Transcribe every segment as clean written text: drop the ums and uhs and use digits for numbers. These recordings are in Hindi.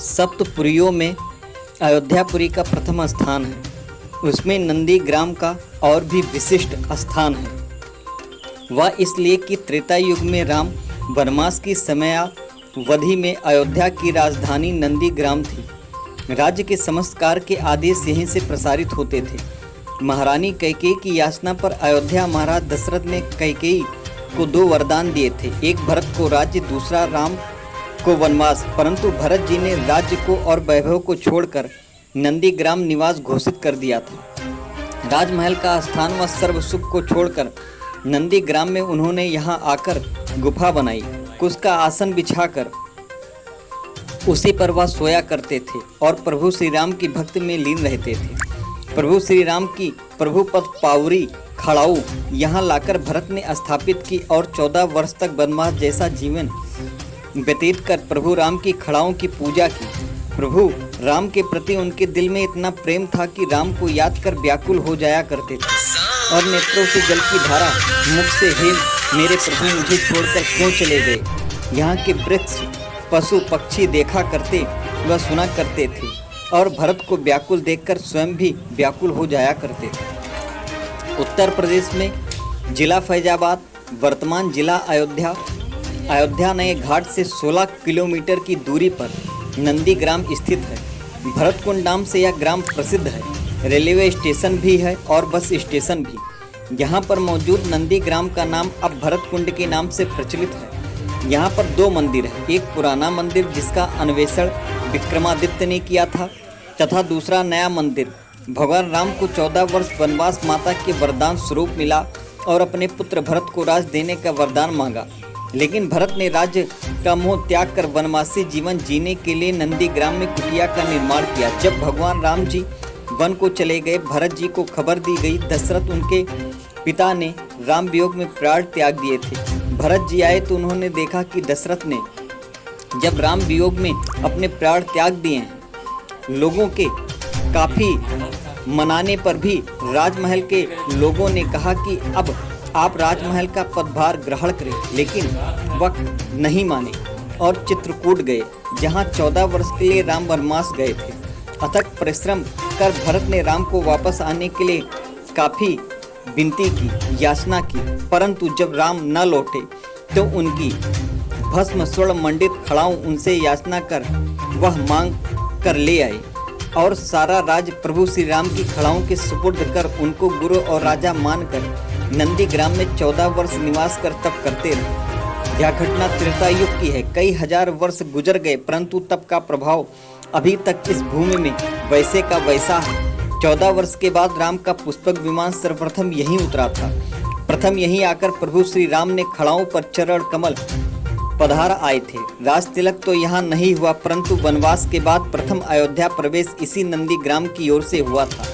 सप्तपुरियों में अयोध्यापुरी का प्रथम स्थान है। उसमें नंदीग्राम का और भी विशिष्ट स्थान है। वह इसलिए कि त्रेता युग में राम वनवास की समयावधि में अयोध्या की राजधानी नंदीग्राम थी। राज्य के समस्त कार्य के आदेश यहीं से प्रसारित होते थे। महारानी कैकेयी की याचना पर अयोध्या महाराज दशरथ ने कैकेयी को 2 वरदान दिए थे, एक भरत को राज्य, दूसरा राम को वनवास। परंतु भरत जी ने राज्य को और वैभव को छोड़कर नंदीग्राम निवास घोषित कर दिया था। राजमहल का स्थान व सर्व सुख को छोड़कर नंदीग्राम में उन्होंने यहाँ आकर गुफा बनाई। कुश का आसन बिछाकर उसी पर वह सोया करते थे और प्रभु श्री राम की भक्ति में लीन रहते थे। प्रभु श्री राम की प्रभुपद पावरी खड़ाऊ यहाँ लाकर भरत ने स्थापित की और 14 वर्ष तक वनवास जैसा जीवन व्यतीत कर प्रभु राम की खड़ाओं की पूजा की। प्रभु राम के प्रति उनके दिल में इतना प्रेम था कि राम को याद कर व्याकुल हो जाया करते थे और नेत्रों से जल की धारा मुख से, हे मेरे प्रभु मुझे छोड़कर क्यों चले गए। यहाँ के वृक्ष, पशु, पक्षी देखा करते व सुना करते थे और भरत को व्याकुल देखकर स्वयं भी व्याकुल हो जाया करते थे। उत्तर प्रदेश में जिला फैजाबाद, वर्तमान जिला अयोध्या नए घाट से 16 किलोमीटर की दूरी पर नंदीग्राम स्थित है। भरतकुंड नाम से यह ग्राम प्रसिद्ध है। रेलवे स्टेशन भी है और बस स्टेशन भी। यहाँ पर मौजूद नंदीग्राम का नाम अब भरतकुंड के नाम से प्रचलित है। यहाँ पर 2 मंदिर है, एक पुराना मंदिर जिसका अन्वेषण विक्रमादित्य ने किया था तथा दूसरा नया मंदिर। भगवान राम को 14 वर्ष वनवास माता के वरदान स्वरूप मिला और अपने पुत्र भरत को राज देने का वरदान मांगा, लेकिन भरत ने राज्य का मोह त्याग कर वनवासी जीवन जीने के लिए नंदीग्राम में कुटिया का निर्माण किया। जब भगवान राम जी वन को चले गए, भरत जी को खबर दी गई। दशरथ उनके पिता ने राम वियोग में प्राण त्याग दिए थे। भरत जी आए तो उन्होंने देखा कि दशरथ ने जब राम वियोग में अपने प्राण त्याग दिए हैं, लोगों के काफ़ी मनाने पर भी राजमहल के लोगों ने कहा कि अब आप राजमहल का पदभार ग्रहण करें, लेकिन वक्त नहीं माने और चित्रकूट गए, जहां 14 वर्ष के लिए राम वनवास गए थे। अथक परिश्रम कर भरत ने राम को वापस आने के लिए काफ़ी विनती की, याचना की, परंतु जब राम न लौटे तो उनकी भस्म स्वर्ण मंडित खड़ाऊ उनसे याचना कर वह मांग कर ले आए और सारा राज प्रभु श्री राम की खड़ाओं के सुपुर्द कर उनको गुरु और राजा मानकर नंदीग्राम में 14 वर्ष निवास कर तप करते रहे। यह घटना त्रेता युग की है। कई हजार वर्ष गुजर गए, परंतु तप का प्रभाव अभी तक इस भूमि में वैसे का वैसा है। 14 वर्ष के बाद राम का पुष्पक विमान सर्वप्रथम यहीं उतरा था। प्रथम यहीं आकर प्रभु श्री राम ने खड़ाओं पर चरण कमल पधार आए थे। राज तिलक तो यहाँ नहीं हुआ, परंतु वनवास के बाद प्रथम अयोध्या प्रवेश इसी नंदीग्राम की ओर से हुआ था।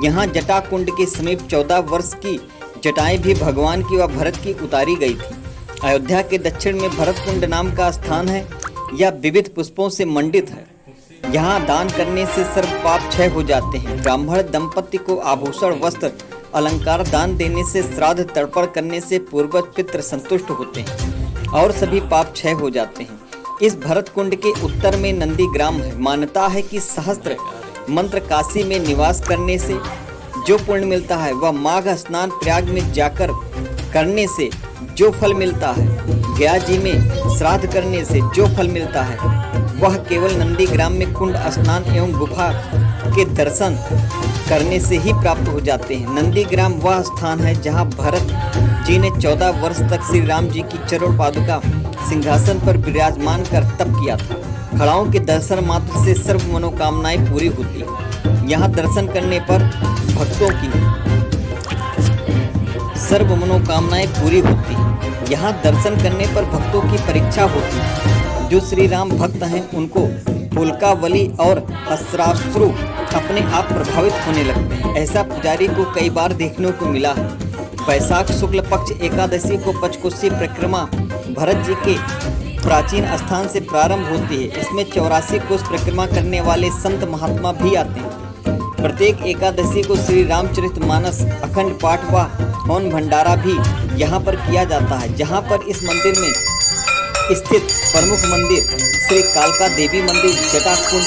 यहाँ जटा कुंड के समीप 14 वर्ष की जटाएं भी भगवान की व भरत की उतारी गई थी। अयोध्या के दक्षिण में भरतकुंड नाम का स्थान है। यह विविध पुष्पों से मंडित है। यहाँ दान करने से सर्व पाप क्षय हो जाते हैं। ब्राह्मण दंपति को आभूषण, वस्त्र, अलंकार दान देने से, श्राद्ध तर्पण करने से पूर्वज पितृ संतुष्ट होते हैं और सभी पाप क्षय हो जाते हैं। इस भरतकुंड के उत्तर में नंदीग्राम है। मान्यता है कि सहस्त्र मंत्र काशी में निवास करने से जो पुण्य मिलता है वह माघ स्नान प्रयाग में जाकर करने से जो फल मिलता है, गया जी में श्राद्ध करने से जो फल मिलता है, वह केवल नंदीग्राम में कुंड स्नान एवं गुफा के दर्शन करने से ही प्राप्त हो जाते हैं। नंदीग्राम वह स्थान है जहां भरत जी ने 14 वर्ष तक श्री राम जी की चरण पादुका सिंहासन पर विराजमान कर तप किया था। खड़ाओं के दर्शन मात्र से सर्व मनोकामनाएं पूरी होती हैं। यहाँ दर्शन करने पर भक्तों की सर्व मनोकामनाएं पूरी होती हैं। यहाँ दर्शन करने पर भक्तों की परीक्षा होती है। जो श्री राम भक्त हैं उनको पुलकावली और अस्त्राश्रु अपने आप प्रभावित होने लगते हैं। ऐसा पुजारी को कई बार देखने को मिला है। वैशाख शुक्ल पक्ष एकादशी को पंचकोशी परिक्रमा भरत जी के प्राचीन स्थान से प्रारंभ होती है। इसमें 84 कोस परिक्रमा करने वाले संत महात्मा भी आते हैं। प्रत्येक एकादशी को श्री रामचरितमानस अखंड पाठ व मौन भंडारा भी यहाँ पर किया जाता है। जहाँ पर इस मंदिर में स्थित प्रमुख मंदिर श्री कालका देवी मंदिर, जटाकुंड,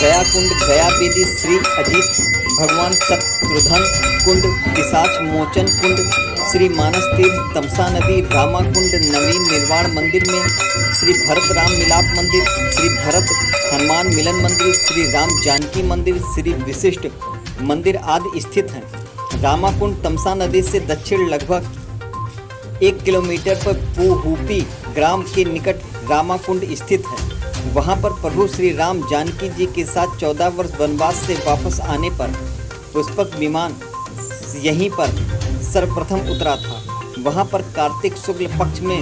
गया कुंड, गया बेदी, श्री अजीत भगवान शत्रुघ्न कुंड, पिशाच मोचन कुंड, श्री मानस तीर्थ, तमसा नदी, रामा कुंड, नवीन निर्वाण मंदिर में श्री भरत राम मिलाप मंदिर, श्री भरत हनुमान मिलन मंदिर, श्री राम जानकी मंदिर, श्री विशिष्ट मंदिर आदि स्थित हैं। रामाकुंड तमसा नदी से दक्षिण लगभग 1 किलोमीटर पर पुहुपी ग्राम के निकट रामाकुंड स्थित है। वहां पर प्रभु श्री राम जानकी जी के साथ 14 वर्ष वनवास से वापस आने पर पुष्पक विमान यहीं पर सर्वप्रथम उतरा था। वहां पर कार्तिक शुक्ल पक्ष में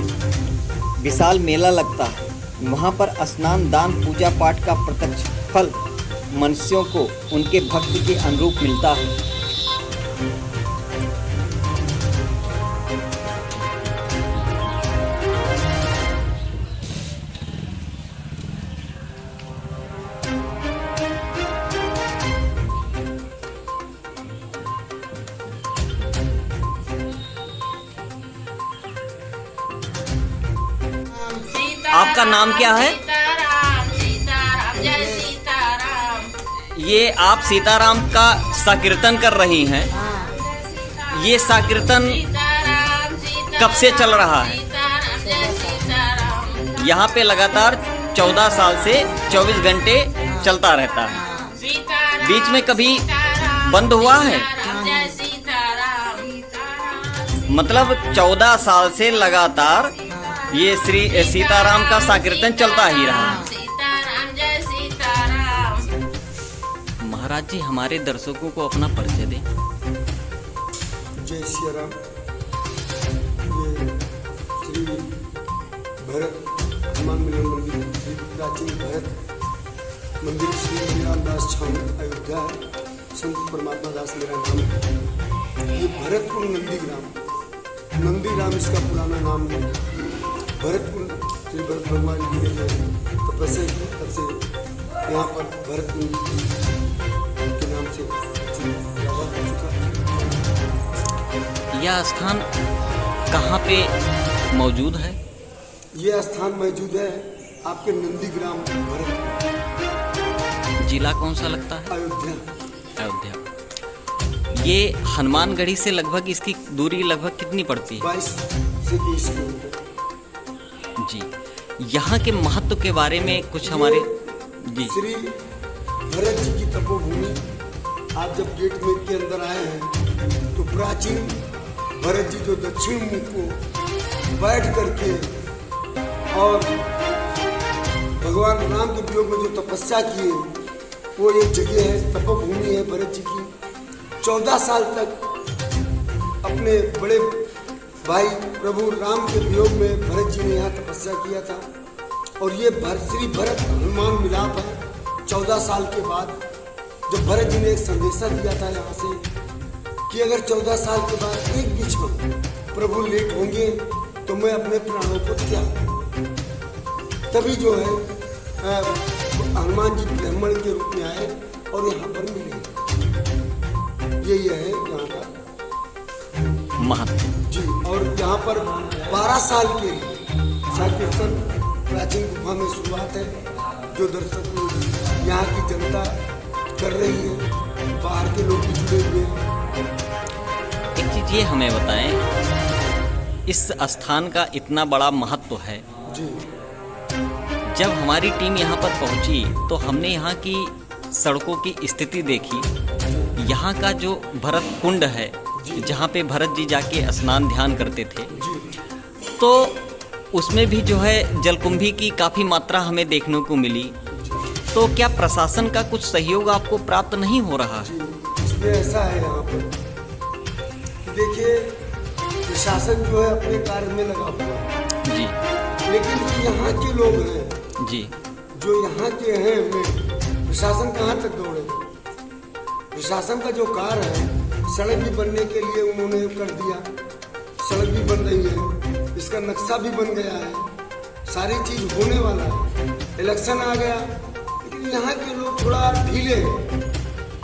विशाल मेला लगता है। वहां पर स्नान, दान, पूजा पाठ का प्रत्यक्ष फल मनुष्यों को उनके भक्ति के अनुरूप मिलता है। आपका नाम क्या है? सीताराम, सीताराम, जय सीताराम। ये आप सीताराम का संकीर्तन कर रही हैं। ये संकीर्तन सीताराम, सीताराम, कब से चल रहा है? सीताराम, जय सीताराम। यहाँ पे लगातार 14 साल से 24 घंटे चलता रहता है। सीताराम, बीच में कभी सीताराम, बंद हुआ है? सीताराम, जय सीताराम। मतलब 14 साल से लगातार ये श्री सीताराम का संकीर्तन चलता ही रहा। सीताराम, जय सीताराम। महाराज जी, हमारे दर्शकों को अपना परिचय दें। जय श्री राम। ये श्री भरत हनुमान मिलन मंदिर, श्री प्राचीन भरत मंदिर, श्री हरिराम दास छावनी, अयोध्या, संत परमात्मा दास मेरा नाम है। ये भरतकुंड नंदीग्राम, नंदीग्राम इसका पुराना नाम है। भरतकुंड श्री भरत भगवान जी ने जो तपस्या की, तब से यहाँ पर भरतकुंड के नाम से याद हो चुका है। यह स्थान कहाँ पे मौजूद है? ये स्थान मौजूद है आपके नंदीग्राम, भरत, जिला कौन सा लगता है? अयोध्या। अयोध्या। ये हनुमानगढ़ी से लगभग इसकी दूरी लगभग कितनी पड़ती है? 22 से 30 किलोमीटर। जी, यहाँ के महत्व के बारे में कुछ हमारे जी। श्री भरत जी की तपोभूमि, आप जब गेट में के अंदर आए हैं तो प्राचीन भरत जी जो दक्षिण मुख को बैठ करके और भगवान राम के वियोग में जो तपस्या किए, वो एक जगह है, तपोभूमि है भरत जी की। 14 साल तक अपने बड़े भाई प्रभु राम के वियोग में भरत जी ने यहाँ तपस्या किया था। और ये श्री भरत हनुमान मिलाप है। 14 साल के बाद जब भरत जी ने एक संदेशा दिया था यहाँ से कि अगर 14 साल के बाद एक भी क्षण प्रभु लेट होंगे तो मैं अपने प्राणों को त्याग दूं। तभी जो है हनुमान जी ब्राह्मण के रूप में आए और यहाँ पर मिले। यही है यहाँ का महत्व जी। और यहाँ पर 12 साल के संकीर्तन प्राचीन गुफा में शुरुआत है, जो दर्शक लोग यहाँ की जनता कर रही है, बाहर के लोग भी जुड़े हुए हैं। एक चीज ये हमें बताएं, इस स्थान का इतना बड़ा महत्व है। जी। जब हमारी टीम यहाँ पर पहुँची तो हमने यहाँ की सड़कों की स्थिति देखी। यहाँ का जो भरत कुंड है, जहाँ पे भरत जी जाके स्नान ध्यान करते थे, तो उसमें भी जो है जलकुंभी की काफ़ी मात्रा हमें देखने को मिली। तो क्या प्रशासन का कुछ सहयोग आपको प्राप्त नहीं हो रहा है? इसमें ऐसा है यहाँ पर कि देखिए, प्रशासन जो है अपने कार्य में लगा हुआ है जी, लेकिन जो यहाँ के लोग हैं जी, जो यहाँ के हैं, प्रशासन कहाँ तक दौड़ेगा? प्रशासन का जो कार्य है, सड़क भी बनने के लिए उन्होंने कर दिया, सड़क भी बन रही है, इसका नक्शा भी बन गया है, सारी चीज होने वाला है। इलेक्शन आ गया, लेकिन यहाँ के लोग थोड़ा ढीले हैं,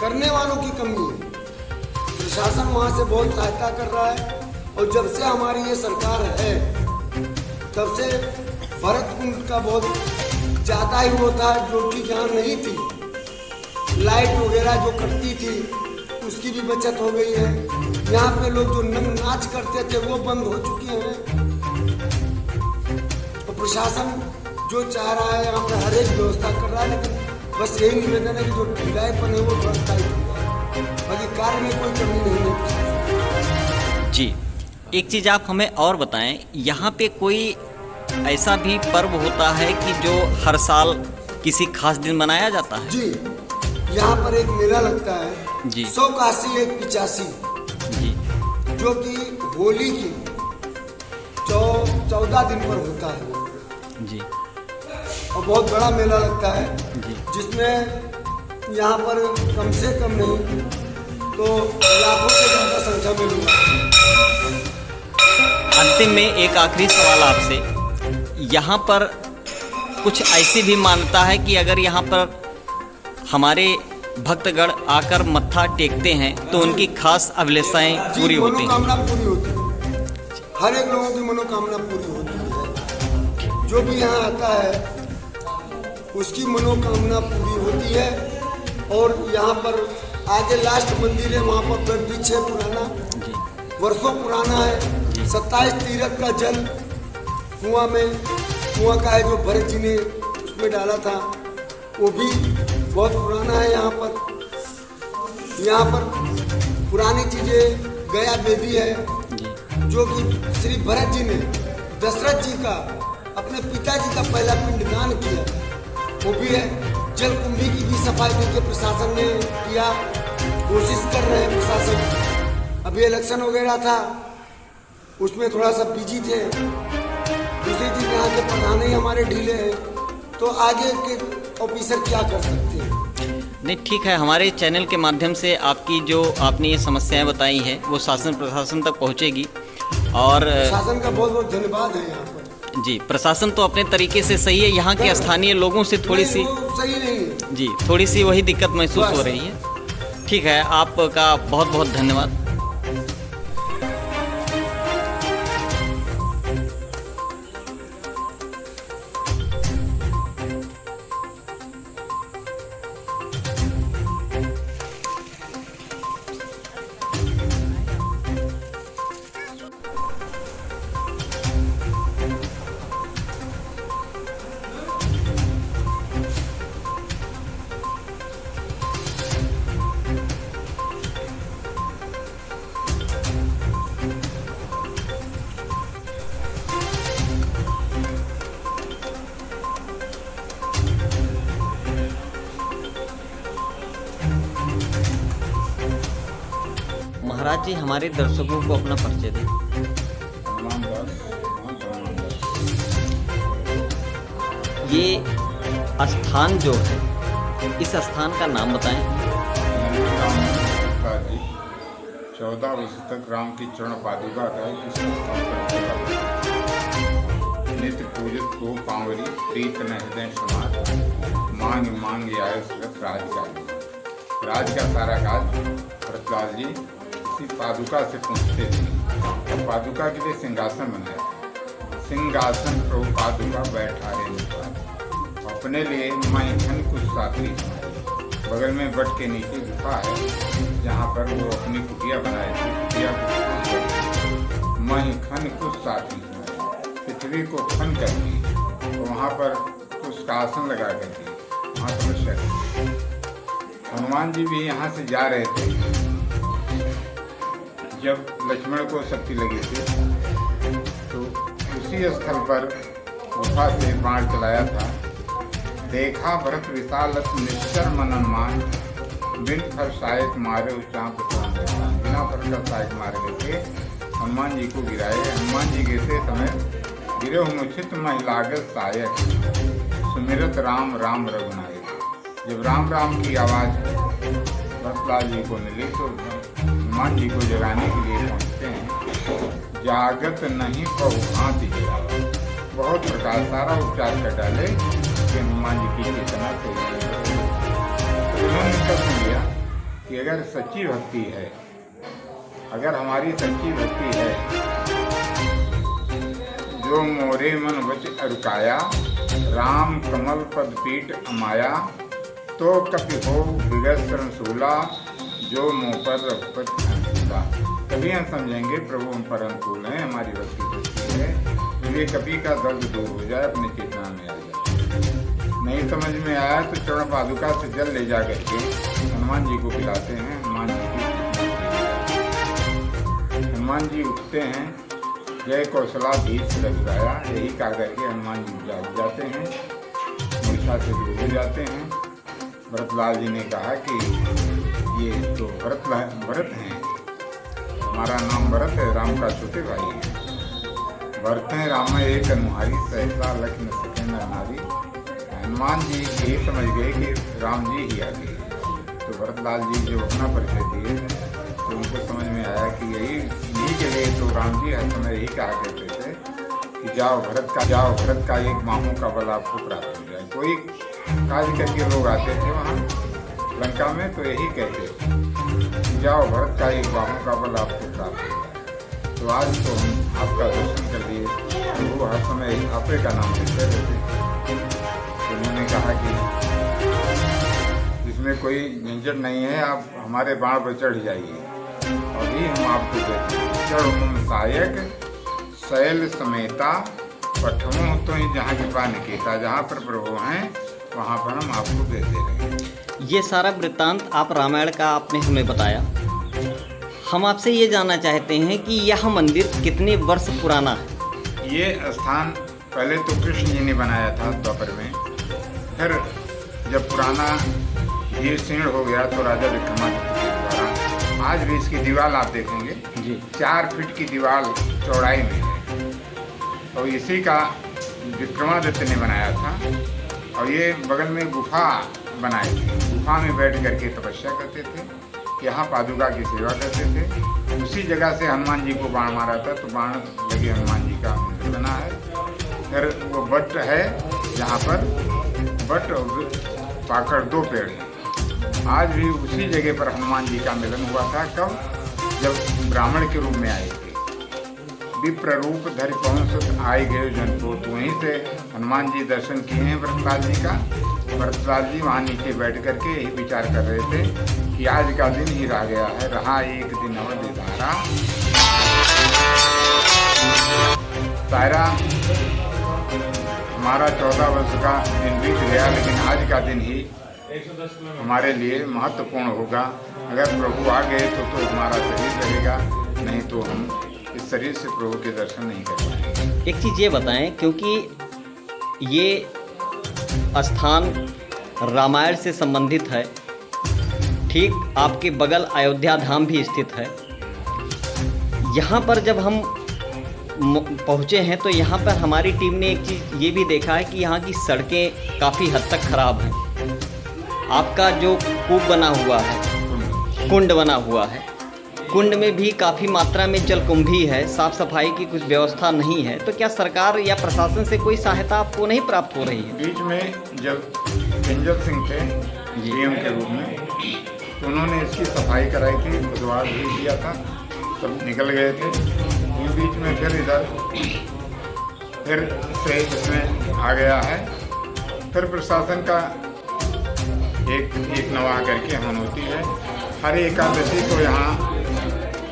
करने वालों की कमी है। प्रशासन वहाँ से बहुत सहायता कर रहा है। और जब से हमारी ये सरकार है, तब से भरत कुंड का बहुत ज़्यादा ही वो था, जो कि जहाँ नहीं थी लाइट वगैरह जो कटती थी उसकी भी बचत हो गई है। यहाँ पे लोग जो नंग नाच करते थे वो बंद हो चुके हैं। और प्रशासन जो चाह रहा है यहाँ पे हर एक व्यवस्था कर रहा है, लेकिन बस यही निवेदन है कि जो ढिलाईपन है वो थोड़ा टाइट हो जाए, बाकी कार्य में कोई कमी नहीं है। जी, एक चीज़ आप हमें और बताएं, यहाँ पे कोई ऐसा भी पर्व होता है कि जो हर साल किसी खास दिन मनाया जाता है? जी, यहाँ पर एक मेला लगता है जी। 181 185 जी जो कि होली की 14 दिन पर होता है जी और बहुत बड़ा मेला लगता है जी। जिसमें यहाँ पर कम से कम नहीं तो लाखों से ज़्यादा संख्या में लोग आते हैं। अंतिम में एक आखिरी सवाल आपसे, यहाँ पर कुछ ऐसी भी मान्यता है कि अगर यहाँ पर हमारे भक्तगण आकर मत्था टेकते हैं तो उनकी खास अभिलाषाएं पूरी होती हैं? मनोकामना पूरी होती है, हर एक लोगों की मनोकामना पूरी होती है। जो भी यहाँ आता है उसकी मनोकामना पूरी होती है। और यहाँ पर आगे लास्ट मंदिर है, वहाँ पर वृक्ष है पुराना, वर्षों पुराना है। 27 तीर्थ का जल कुआं का है जो भरत जी ने उसमें डाला था, वो भी बहुत पुराना है। यहाँ पर पुरानी चीजें, गया बेदी है जो कि श्री भरत जी ने दशरथ जी का, अपने पिताजी का पहला पिंडदान किया था, वो भी है। जलकुंभी की भी सफाई देखिए प्रशासन ने किया, कोशिश कर रहे हैं प्रशासन। अभी इलेक्शन वगैरह था उसमें थोड़ा सा बिजी थे। दूसरी चीज यहाँ के प्रधान ही हमारे ढीले हैं, तो आगे के ऑफिसर क्या कर सकते हैं। नहीं, ठीक है, हमारे चैनल के माध्यम से आपकी जो आपने ये समस्याएं बताई हैं वो शासन प्रशासन तक पहुंचेगी। और प्रशासन का बहुत बहुत धन्यवाद है यहाँ पर। जी, प्रशासन तो अपने तरीके से सही है, यहाँ के स्थानीय लोगों से थोड़ी सी सही नहीं है जी, थोड़ी सी वही दिक्कत महसूस हो रही है। ठीक है, आपका बहुत बहुत धन्यवाद। महाराज जी, हमारे दर्शकों को अपना परिचय दें। ये स्थान जो है, इस स्थान का नाम बताएं। 14 वर्ष तक राम की चरण पादुका का नित्य पूजित को पांवरी प्रीत न हृदय समाज मांग मांग आय सुरत राज का सारा काज भरतलाल जी इसी पादुका से पूछते थे। और पादुका के लिए सिंहासन बनाया, सिंहासन प्रभु पादुका बैठा रहे, अपने लिए मैथन कुछ साथी, बगल में बट के नीचे गुफा है जहाँ पर वो अपनी कुटिया बनाए थे। कुटिया को मैथन कुछ साथी पृथ्वी को खन करके वहाँ पर कुछ का आसन लगा करके वहाँ तपस्या की। हनुमान जी भी यहाँ से जा रहे थे जब लक्ष्मण को शक्ति लगी थी, तो उसी स्थल पर गुफा से बाण चलाया था। देखा भरत विशालत निश्चर मनन मान बिन फल सहायक मारे उच्चांप बिना फल का सहायक मारे गए थे। हनुमान जी को गिराए। हनुमान जी गिरते समय गिरे मुचित महिलागत सहायक सुमिरत राम राम रघुनायक। जब राम राम की आवाज़ भरतलाल जी को मिली तो हनुमान जी को जगाने के लिए पहुँचते हैं। जागत नहीं बहु भांति जगावा, बहुत प्रकार सारा उपचार कर डाले कि हनुमान जी की चेतना से। तो उन्होंने प्रश्न किया कि अगर सच्ची भक्ति है, अगर हमारी सच्ची भक्ति है जो मोरे मन वच अरुकाया, राम कमल पद पीठ अमाया, तो कपि हो विगत सूला, जो मुँह पर रघुपत अनुकूला। कभी हम समझेंगे प्रभु हम पर अनुकूल हैं, हमारी बस की दृष्टि है, तो ये कभी का दर्द दूर हो जाए, अपनी चेतना में आ जाए। नहीं समझ में आया तो चरण पादुका से जल ले जा करके हनुमान जी को पिलाते हैं। हनुमान जी उठते हैं, जय कौशलाधीश रघुराया, यही कहा करके हनुमान जी जाग जाते हैं, मूर्छा से दूर हो जाते हैं। भरतलाल जी ने कहा कि ये तो भरत हैं, हमारा नाम भरत है, राम का छोटे भाई हैं। भरत हैं राम एक अनुहारी, सहसा लख न सके न नारी। हनुमान जी यही समझ गए कि राम जी ही आ गए। तो भरतलाल जी जो अपना परिचय दिए तो उनको समझ में आया कि इन्हीं के लिए तो राम जी हर समय यही कहा करते थे कि जाओ भरत का एक मामू का बल आपको प्राप्त हो जाए। कोई कार्य करके लोग आते थे वहाँ लंका में तो यही कहते थे, जाओ भरत का एक बाहों का बल आपको प्राप्त हो जाए। तो आज तो हम आपका दर्शन कर लिए, तो वो हर समय आपे का नाम लेते रहते। तो उन्होंने कहा कि इसमें कोई झंझट नहीं है, आप हमारे बाण पर चढ़ जाइए, अभी हम आपको देते हैं। चढ़ सहायक शैल समेता, पठमों तो जहाँ कृपा निकेता, जहाँ पर प्रभु हैं वहाँ पर हम आपको भेज दे रहे हैं। ये सारा वृत्तांत आप रामायण का आपने हमें बताया। हम आपसे ये जानना चाहते हैं कि यह मंदिर कितने वर्ष पुराना है? ये स्थान पहले तो कृष्ण जी ने बनाया था द्वापर में, फिर जब पुराना ये शीर्ण हो गया तो राजा विक्रमादित्य के द्वारा, आज भी इसकी दीवार आप देखेंगे जी 4 फीट की दीवार चौड़ाई में है, और इसी का विक्रमादित्य ने बनाया था। और ये बगल में गुफा बनाई थी, गुफा में बैठ करके तपस्या करते थे, यहाँ पादुका की सेवा करते थे। उसी जगह से हनुमान जी को बाण मारा था, तो बाण लगे हनुमान जी का मंदिर बना है। फिर वो बट है जहाँ पर बट और पाकड़ 2 पेड़ हैं, आज भी उसी जगह पर हनुमान जी का मिलन हुआ था। कब? जब ब्राह्मण के रूप में आए थे, विप्र रूप धरि पहुँच आए गए जनपोत, वहीं से हनुमान जी दर्शन किए हैं भरतलाल जी का। भरतलाल जी वहाँ नीचे बैठ करके यही विचार कर रहे थे कि आज का दिन ही रह गया है, रहा एक दिन अवधि धारा। सायरा हमारा 14 वर्ष का दिन बीत गया, लेकिन आज का दिन ही हमारे लिए महत्वपूर्ण होगा। अगर प्रभु आ गए तो हमारा शरीर रहेगा, नहीं तो हम इस शरीर से प्रभु के दर्शन नहीं कर पाएंगे। एक चीज़ ये बताएं, क्योंकि ये स्थान रामायण से संबंधित है, ठीक आपके बगल अयोध्या धाम भी स्थित है। यहाँ पर जब हम पहुँचे हैं तो यहाँ पर हमारी टीम ने एक चीज़ ये भी देखा है कि यहाँ की सड़कें काफ़ी हद तक ख़राब हैं। आपका जो कूप बना हुआ है, कुंड बना हुआ है, कुंड में भी काफ़ी मात्रा में जलकुंभी है, साफ़ सफाई की कुछ व्यवस्था नहीं है। तो क्या सरकार या प्रशासन से कोई सहायता आपको नहीं प्राप्त हो रही है? बीच में जब किंजल सिंह थे डीएम के रूप में, तो उन्होंने इसकी सफाई कराई थी, बुधवार भी दिया था, सब निकल गए थे। इन बीच में फिर से इसमें आ गया है। फिर प्रशासन का एक नवा करके हवन होती है। हर एकादशी को यहाँ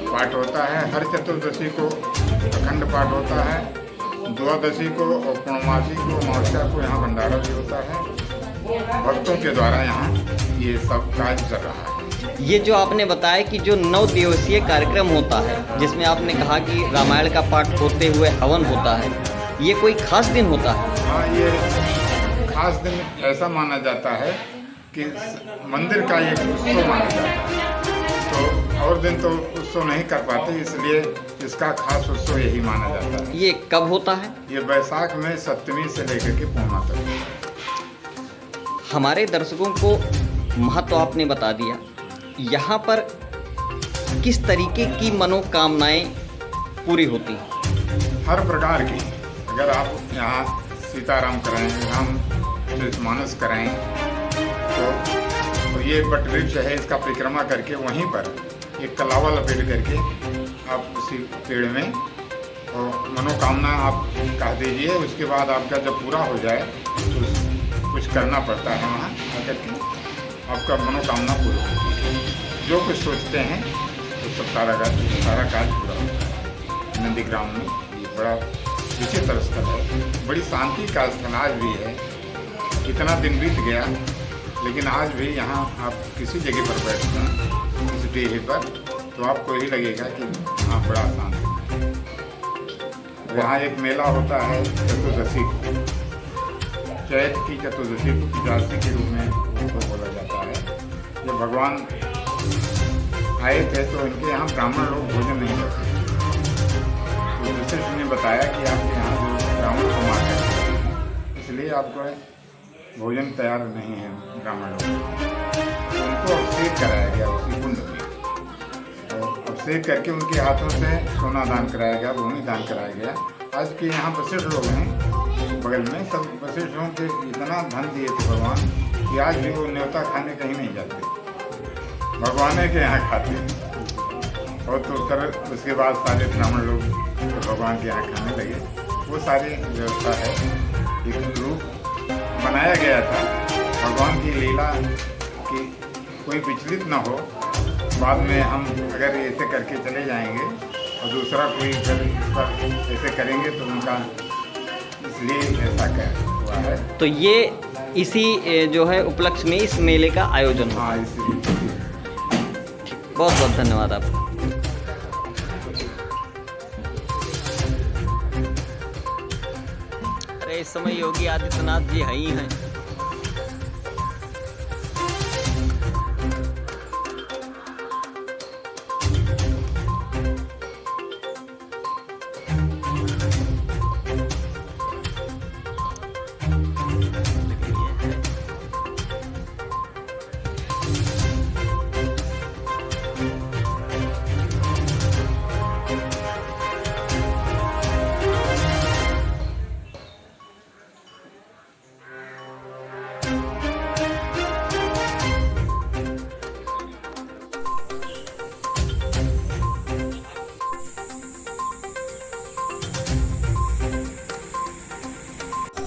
पाठ होता है, हर चतुर्दशी को अखंड पाठ होता है, द्वादशी को और पूर्णमासी को अमावस्या को यहाँ भंडारा भी होता है। भक्तों के द्वारा यहाँ ये सब कार्य चल रहा है। ये जो आपने बताया कि जो 9 दिवसीय कार्यक्रम होता है, जिसमें आपने कहा कि रामायण का पाठ होते हुए हवन होता है, ये कोई खास दिन होता है? हाँ, ये खास दिन ऐसा माना जाता है कि मंदिर का एक उत्सव माना जाता है। तो और दिन तो उत्सव नहीं कर पाते, इसलिए इसका खास उत्सव यही माना जाता है। ये कब होता है? ये बैसाख में सप्तमी से लेकर के पूर्णिमा तक होता है। हमारे दर्शकों को महत्व आपने बता दिया। यहाँ पर किस तरीके की मनोकामनाएं पूरी होती हैं? हर प्रकार की। अगर आप यहाँ सीताराम कराएं, रामचरितमानस कराएं, तो ये बट वृक्ष है, इसका परिक्रमा करके वहीं पर एक कलावा लपेट करके आप उसी पेड़ में और मनोकामना आप कह दीजिए, उसके बाद आपका जब पूरा हो जाए तो कुछ करना पड़ता है वहाँ आकर के आपका मनोकामना पूरी होती है। जो कुछ सोचते हैं तो सब सारा काज पूरा होता है। नंदीग्राम में ये बड़ा विचित्र स्थल है, बड़ी शांति का स्थल आज भी है। इतना दिन बीत गया लेकिन आज भी यहाँ आप किसी जगह पर बैठते हैं किसी टेढ़े पर तो आपको यही लगेगा कि हाँ बड़ा शांत है। यहाँ एक मेला होता है चतुर्दशी को, चैत की चतुर्दशी को पिजासी के रूप में उसको बोला जाता है। जब भगवान आए थे तो इनके यहाँ ब्राह्मण लोग भोजन नहीं करते, तो विशेष ने बताया कि आपके यहाँ जो ब्राह्मण को मार करते हैं इसलिए आपको भोजन तैयार नहीं है ब्राह्मण लोग। उनको अभिषेक कराया गया उसी कुंड में, और अभिषेक करके उनके हाथों से सोना दान कराया गया, भूमि दान कराया गया। आज के यहाँ वशिष्ठ लोग हैं बगल में, सब वशिष्ठों के इतना धन दिए थे भगवान कि आज भी वो न्योता खाने कहीं नहीं जाते, भगवान के यहाँ खाते। और तो कर उसके बाद सारे ब्राह्मण लोग तो भगवान के यहाँ खाने लगे। वो सारी व्यवस्था है, एक रूप बनाया गया था भगवान की लीला की कोई विचलित न हो। बाद में हम अगर ऐसे करके चले जाएंगे और दूसरा कोई अगर इस पर ऐसे करेंगे तो उनका इसलिए ऐसा हुआ है। तो ये इसी जो है उपलक्ष्य में इस मेले का आयोजन हुआ। हाँ इसलिए बहुत बहुत धन्यवाद आपका। अरे इस समय योगी आदित्यनाथ जी ही हैं।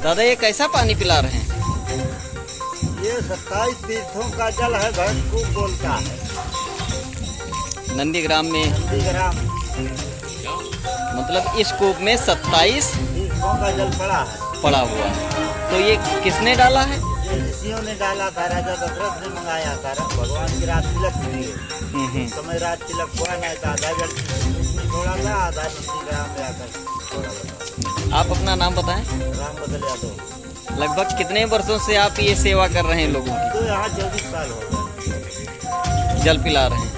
दादा ये कैसा पानी पिला रहे हैं? ये 27 तीर्थों का जल है, भरत कूप बोलता है नंदीग्राम में। नंदीग्राम मतलब इस कूप में 27 तीर्थों का जल पड़ा हुआ है। तो ये किसने डाला है? ये ऋषियों ने डाला था, राजा दशरथ ने मंगाया था। भगवान की रात तिलक हुई, समय रात तिलक हुआ नहीं था, आधा जल थोड़ा था, आधा नंदीग्राम में आकर थोड़ा बता। आप अपना नाम बताएं। राम बदल यादव। लगभग कितने वर्षों से आप ये सेवा कर रहे हैं लोगों की? तो यहाँ 24 साल हो गए जल पिला रहे हैं।